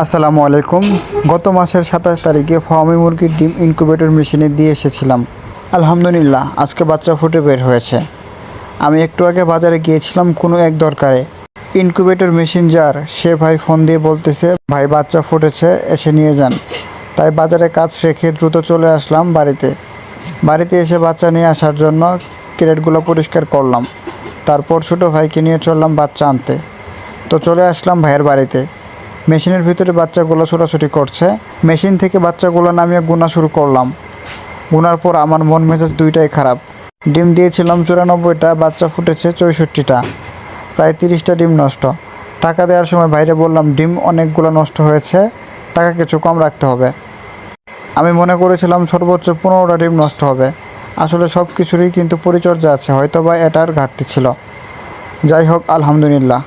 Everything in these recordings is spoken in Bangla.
আসসালামু আলাইকুম। গত মাসের ২৭ তারিখে ফার্মি মুরগির ডিম ইনকিউবেটর মেশিনে দিয়ে এসেছিলাম। আলহামদুলিল্লাহ আজকে বাচ্চা ফুটে বের হয়েছে। আমি একটু আগে বাজারে গিয়েছিলাম কোনো এক দরকারে। ইনকিউবেটর মেশিন যার সে ভাই ফোন দিয়ে বলতেছে, ভাই বাচ্চা ফুটেছে, এসে নিয়ে যান। তাই বাজারে কাজ রেখে দ্রুত চলে আসলাম বাড়িতে এসে বাচ্চা নিয়ে আসার জন্য ক্রেটগুলো পরিষ্কার করলাম। তারপর ছোটো ভাইকে নিয়ে চললাম বাচ্চা আনতে। তো চলে আসলাম ভাইয়ের বাড়িতে। মেশিনের ভিতরে বাচ্চাগুলো ছোটাছুটি করছে। মেশিন থেকে বাচ্চাগুলো নামিয়ে গোনা শুরু করলাম। গোনার পর আমার মন মেজাজ দুইটাই খারাপ। ডিম দিয়েছিলাম ৯৪টা, বাচ্চা ফুটেছে ৬৪টা, প্রায় ৩০টা ডিম নষ্ট। টাকা দেওয়ার সময় ভাইরে বললাম, ডিম অনেকগুলো নষ্ট হয়েছে, টাকা কিছু কম রাখতে হবে। আমি মনে করেছিলাম সর্বোচ্চ ১৫টা ডিম নষ্ট হবে। আসলে সব কিছুরই কিন্তু পরিচর্যা আছে, হয়তোবা এটার ঘাটতি ছিল। যাই হোক, আলহামদুলিল্লাহ।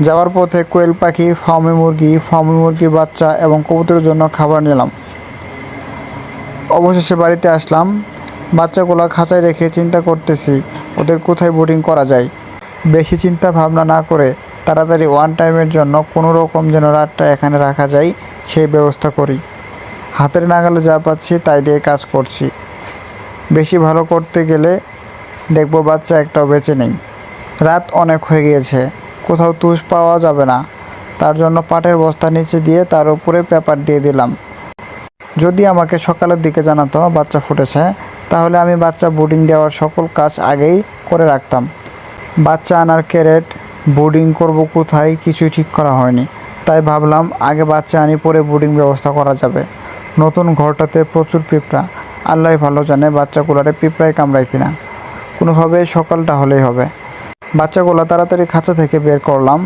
যাওয়ার পথে কোয়েল পাখি, ফার্মি মুরগির বাচ্চা এবং কবুতরের জন্য খাবার নিলাম। অবশেষে বাড়িতে আসলাম। বাচ্চাগুলো খাঁচায় রেখে চিন্তা করতেছি ওদের কোথায় বোর্ডিং করা যায়। বেশি চিন্তা ভাবনা না করে তাড়াতাড়ি ওয়ান টাইমের জন্য কোনো রকম যেন রাতটা এখানে রাখা যায় সেই ব্যবস্থা করি। হাতের নাগালে যা পাচ্ছি তাই দিয়ে কাজ করছি। বেশি ভালো করতে গেলে দেখব বাচ্চা একটাও বেঁচে নেই। রাত অনেক হয়ে গিয়েছে, কোথাও তুষ পাওয়া যাবে না। তার জন্য পাটের বস্তা নিচে দিয়ে তার উপরে পেপার দিয়ে দিলাম। যদি আমাকে সকালের দিকে জানাতো বাচ্চা ফুটেছে, তাহলে আমি বাচ্চা বোর্ডিং দেওয়ার সকল কাজ আগেই করে রাখতাম। বাচ্চা আনার ক্যারেট, বোর্ডিং করব কোথায় কিছুই ঠিক করা হয়নি। তাই ভাবলাম আগে বাচ্চা আনি, পরে বোর্ডিং ব্যবস্থা করা যাবে। নতুন ঘরটাতে প্রচুর পিঁপড়া। আল্লাহ ভালো জানে বাচ্চাগুলোরে পিঁপড়ায় কামড়ায় কিনা। কোনোভাবে সকালটা হলেই হবে। বাচ্চাগুলো তাড়াতাড়ি খাঁচা থেকে বের করলাম।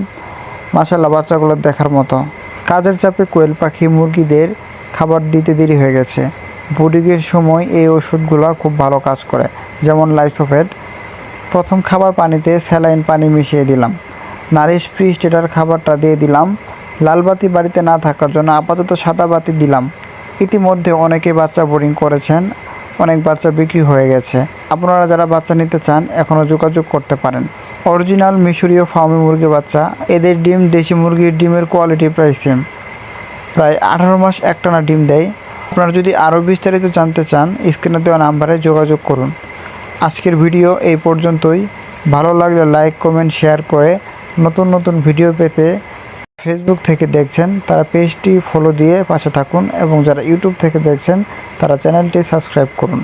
মাশাআল্লাহ, বাচ্চাগুলো দেখার মতো। কাজের চাপে কোয়েল পাখি মুরগিদের খাবার দিতে দেরি হয়ে গেছে। বোর্ডিংয়ের সময় এই ওষুধগুলো খুব ভালো কাজ করে, যেমন লাইসোফেট। প্রথম খাবার পানিতে স্যালাইন পানি মিশিয়ে দিলাম। নারিশ ফ্রি স্টেটার খাবারটা দিয়ে দিলাম। লাল বাতি বাড়িতে না থাকার জন্য আপাতত সাদা বাতি দিলাম। ইতিমধ্যে অনেকে বাচ্চা বোর্ডিং করেছেন, অনেক বাচ্চা বিক্রি হয়ে গেছে। আপনারা যারা বাচ্চা নিতে চান এখনও যোগাযোগ করতে পারেন। অরিজিনাল মিশরীয় ফার্মি মুরগির বাচ্চা। এদের ডিম দেশি মুরগির ডিমের কোয়ালিটি প্রায় সেম। প্রায় ১৮ মাস একটানা ডিম দেয়। আপনারা যদি আরও বিস্তারিত জানতে চান স্ক্রিনে দেওয়া নাম্বারে যোগাযোগ করুন। আজকের ভিডিও এই পর্যন্তই। ভালো লাগলে লাইক, কমেন্ট, শেয়ার করে নতুন ভিডিও পেতে ফেসবুক থেকে দেখছেন তারা পেজটি ফলো দিয়ে পাশে থাকুন, এবং যারা ইউটিউব থেকে দেখছেন তারা চ্যানেলটি সাবস্ক্রাইব করুন।